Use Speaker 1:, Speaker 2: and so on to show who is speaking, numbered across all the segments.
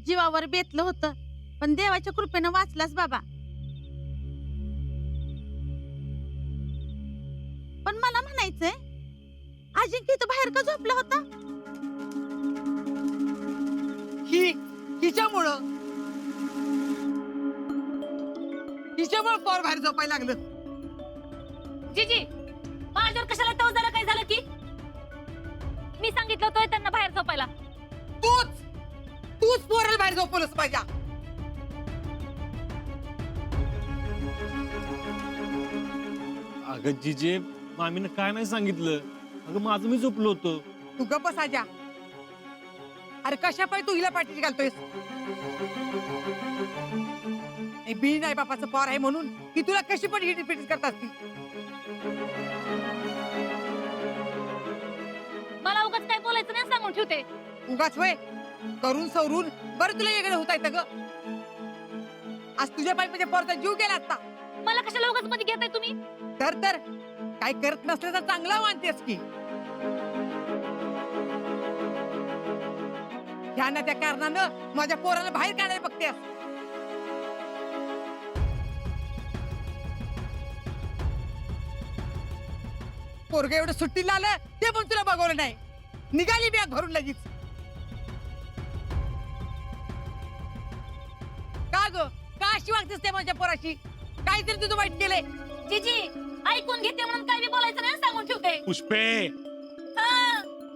Speaker 1: जीवावर बेतलं होतं, पण देवाच्या कृपेनं वाचलास बाबा. पण मला म्हणायचंय, अजिंक्य इथं बाहेर का झोपला होता?
Speaker 2: हिच्यामुळं पोर बाहेर झोपायला लागलं.
Speaker 3: जीजी माझ्यावर कशाला तव झालं, काय झालं की मी सांगितलं होतं त्यांना बाहेर झोपायला.
Speaker 2: तूच पोराला बाहेर झोपवलंस पाहिजे.
Speaker 4: अगं जिजे, मामीनं काय नाही सांगितलं. अगं माझं मी झोपलो होतो.
Speaker 2: तू गप्प साजा. अरे कशा पाहिजे तू हिला पाठीशी घालतोयस? बी नाही बापाचं पोर आहे म्हणून की तुला कशी पण हिडीपिडीच करतात ती.
Speaker 3: मला उगाच काय बोलायचं नाही सांगून ठेवते.
Speaker 2: उगाच वय करून सवरून बरं तुला वेगळं होत आहे ग. आज तुझ्या पायी म्हणजे पोरचा जीव गेला असता.
Speaker 3: मला कशाला उगाच मध्ये घेताय तुम्ही?
Speaker 2: तर काय करत नसल्याचा चांगला मानतेस की. ह्या ना त्या कारणानं माझ्या पोराला बाहेर काढायला बघतेस. पोरग एवढं सुट्टीला आलं ते पण तुला बघवलं नाही. निघाली बॅग भरून लगेच. का ग का अशी वागतेस ते माझ्या पोराशी? काहीतरी तुझं वाईट केलंय.
Speaker 3: जीजी ऐकून घेते म्हणून काय बी बोलायचं नाही सांगून ठेवते.
Speaker 4: पुष्पे,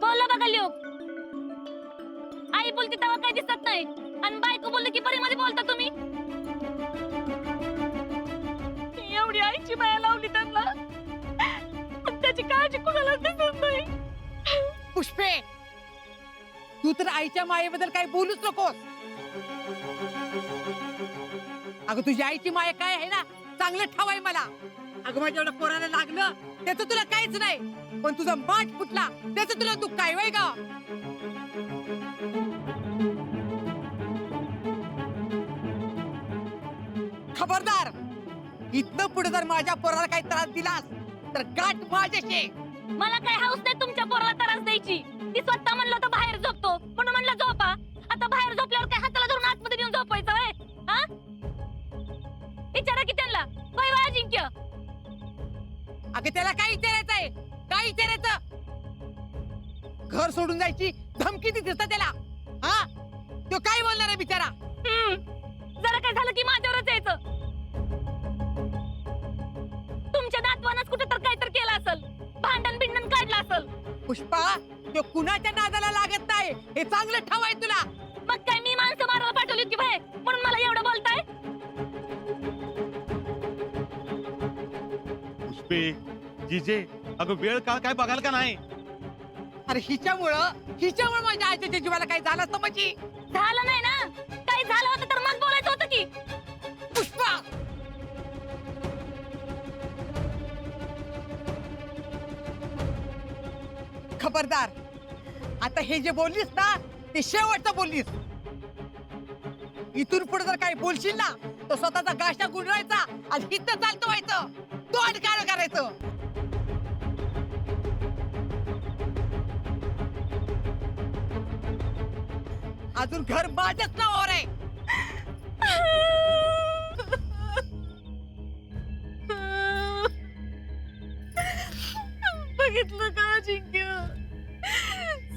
Speaker 3: बोलला बघा लोक. आई बोलते तेव्हा काही दिसत नाही आणि बायको बोलली की परीमध्ये बोलता तुम्ही. एवढी आईची माया लावली त्यांना, पण त्याची काळजी कुणाला दिसत नाही.
Speaker 2: पुष्पे तू तर आईच्या मायेबद्दल काही बोलूच नकोस. अगं तुझी आईची माया काय आहे ना चांगलं ठाव आहे मला. अगं माझ्या एवढं पोराला लागलं त्याचं तुला काहीच नाही, पण तुझा माठ फुटला त्याचं तुला दुःख काय वय ग. खबरदार इथनं पुढे जर माझ्या पोराला काही त्रास दिलास तर गाठ माझ्याशी.
Speaker 3: मला काय हाऊस नाही तुमच्या पोराला त्रास द्यायची. ती स्वतः म्हणलं होतं बाहेर झोपतो म्हणून म्हणलं झोपा. आता बाहेर झोपल्यावर काय हाताला धरून आतमध्ये नेऊन झोपायचं होय? हा विचारा की त्यांना. होय वा अजिंक्य?
Speaker 2: अगं त्याला काय विचारायचंय? काय विचारायचं? घर सोडून जायची धमकी देतेस ना त्याला? हा तो काय बोलणार आहे बिचारा?
Speaker 3: जरा काय झालं की माझ्यावरच यायचं. तुमच्या नातवानच कुठे तर काहीतरी केलं असेल, भांडण बिंडण काढलं असेल.
Speaker 2: पुष्पा तो कुणाच्या नादाला लागत नाही हे चांगलं ठाव आहे तुला.
Speaker 3: मग काय मी माणसं मारायला पाठवली की भाई म्हणून मला एवढं बोलताय?
Speaker 4: पुष्पे, जिजे, अगं वेळ काळ काय बघाल का नाही?
Speaker 2: अरे हिच्यामुळं माझ्या आईच्या जीवाला काय झालं असतं म्हणजे.
Speaker 3: झालं नाही ना. काही झालं होतं तर मग बोलायचं होतं की.
Speaker 2: पुष्पा खबरदार आता हे जे बोललीस ना ते शेवटचं बोललीस. इथून पुढे जर काही बोलशील ना तर स्वतःचा गाशा गुंडवायचा आणि हिथं चालतो व्हायचं. तोंड काळ करायचं. अजून घर माझ्याच नावावर आहे.
Speaker 3: बघितलं का अजिंक्य?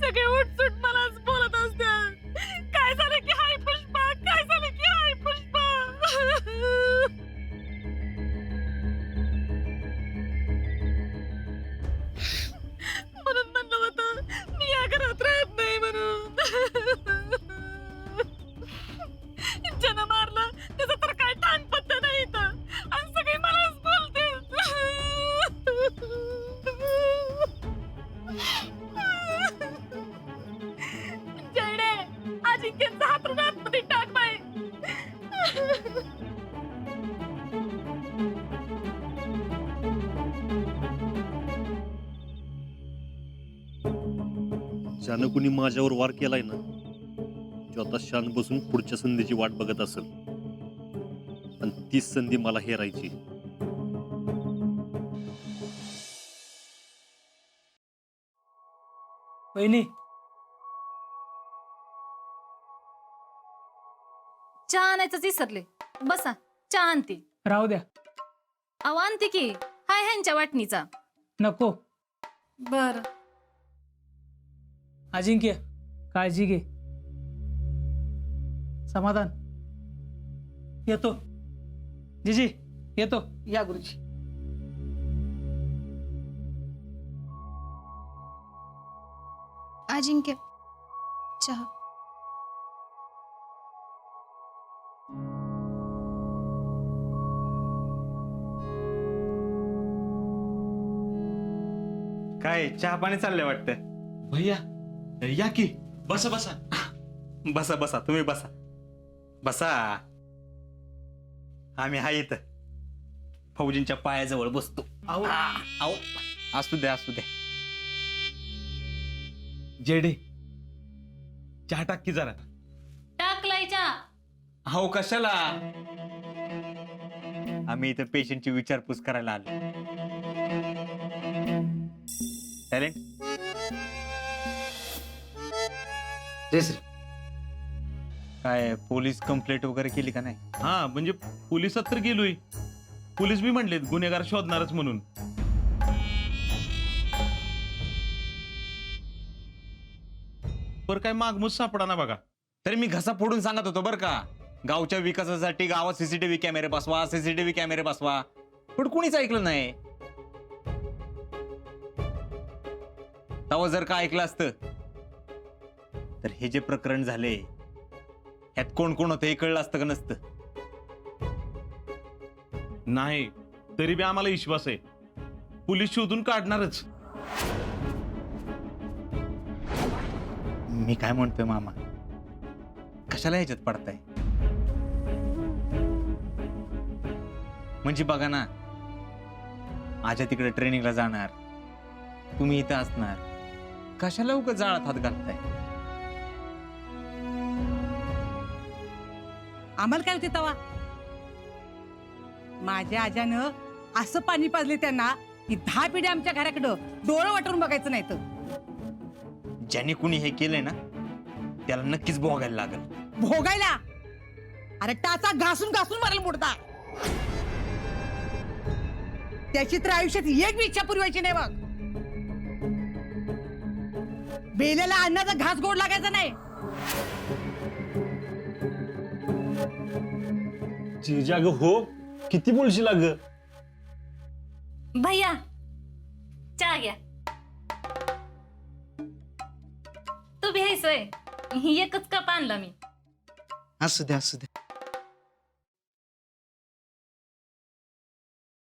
Speaker 3: सगळे उठसूट मलाच बोलत असतात. काय झालं की हाय पुष्पा, काय झालं की हाय पुष्पा. म्हणून म्हणलं होतं मी या घरात राहत नाही म्हणून. ज्यानं मारलं त्याचा तर काय ठाण पत्ता नाही इथं आणि सगळे मलाच बोलते. जयडे अजिंक्यचा हात आतमध्ये टाक बाई.
Speaker 4: ज्यानं कुणी माझ्यावर वार केलाय ना तो आता शांत बसून पुढच्या संधीची वाट बघत असेल, आणि तीच संधी मला हेरायची.
Speaker 5: वहिनी
Speaker 3: चहा आणायचंच विसरले. बसा, चहा आणते.
Speaker 5: राहू द्या.
Speaker 3: अहो आणते की, हाय ह्यांच्या वाटणीचा.
Speaker 5: नको.
Speaker 3: बर.
Speaker 5: अजिंक्य, काळजी घे. समाधान, येतो. जीजी, येतो.
Speaker 2: या गुरुजी.
Speaker 6: अजिंक्य, चहा.
Speaker 7: काय चहा पाणी चाललंय वाटतं? भैया या की, बसा बसा. बसा बसा, तुम्ही बसा बसा. आम्ही हाय इथं फौजींच्या पायाजवळ बसतो.
Speaker 5: आहो.
Speaker 7: आओ, असू द्या असू द्या. जेडे, चहा टाक की जरा.
Speaker 3: टाकलाय चहा.
Speaker 7: हो, कशाला? आम्ही इथं पेशंटची विचारपूस करायला आलो. टॅलेंट, काय पोलीस कंप्लेंट वगैरे केली का नाही?
Speaker 8: हा, म्हणजे पोलिसात तर गेलोय. पोलीस बी म्हणलेत गुन्हेगार शोधणारच म्हणून. पर काय मागमूत सापडा ना बघा.
Speaker 7: तरी मी घसा फोडून सांगत होतो बरं का, गावच्या विकासासाठी गावात सीसीटीव्ही कॅमेरे बसवा, सीसीटीव्ही कॅमेरे बसवा. पण कुणीच ऐकलं नाही. तेव्हा जर का ऐकलं असतं तर हे जे प्रकरण झाले ह्यात कोण कोण होतं हे कळलं असतं का नसतं?
Speaker 8: नाही, तरी बी आम्हाला विश्वास आहे पोलीस शोधून काढणारच.
Speaker 7: मी काय म्हणतोय मामा, कशाला ह्याच्यात पडताय? म्हणजे बघा ना, आजा तिकडे ट्रेनिंगला जाणार, तुम्ही इथं असणार, कशाला उगाच जाळात हात घालताय?
Speaker 2: आम्हाला काय होते तवा? माझ्या आजानं असं पाणी पाजले त्यांना की 10 पिढ्या आमच्या घराकडं डोळं वाटून बघायचं नाही तर.
Speaker 7: ज्याने कुणी हे केलंय ना त्याला नक्कीच भोगायला लागल.
Speaker 2: भोगायला? अरे टाचा घासून घासून मारायला मोडता. त्याची तर आयुष्यात एक बी इच्छा पुरवायची नाही बघ. बेलेला अन्नाचा घास गोड लागायचा नाही.
Speaker 4: जिजा ग, हो किती बोलशील ग?
Speaker 3: भैया, चहा घ्या. तू बी हायसोय. एकच कप आणला मी.
Speaker 7: असू द्या असू द्या.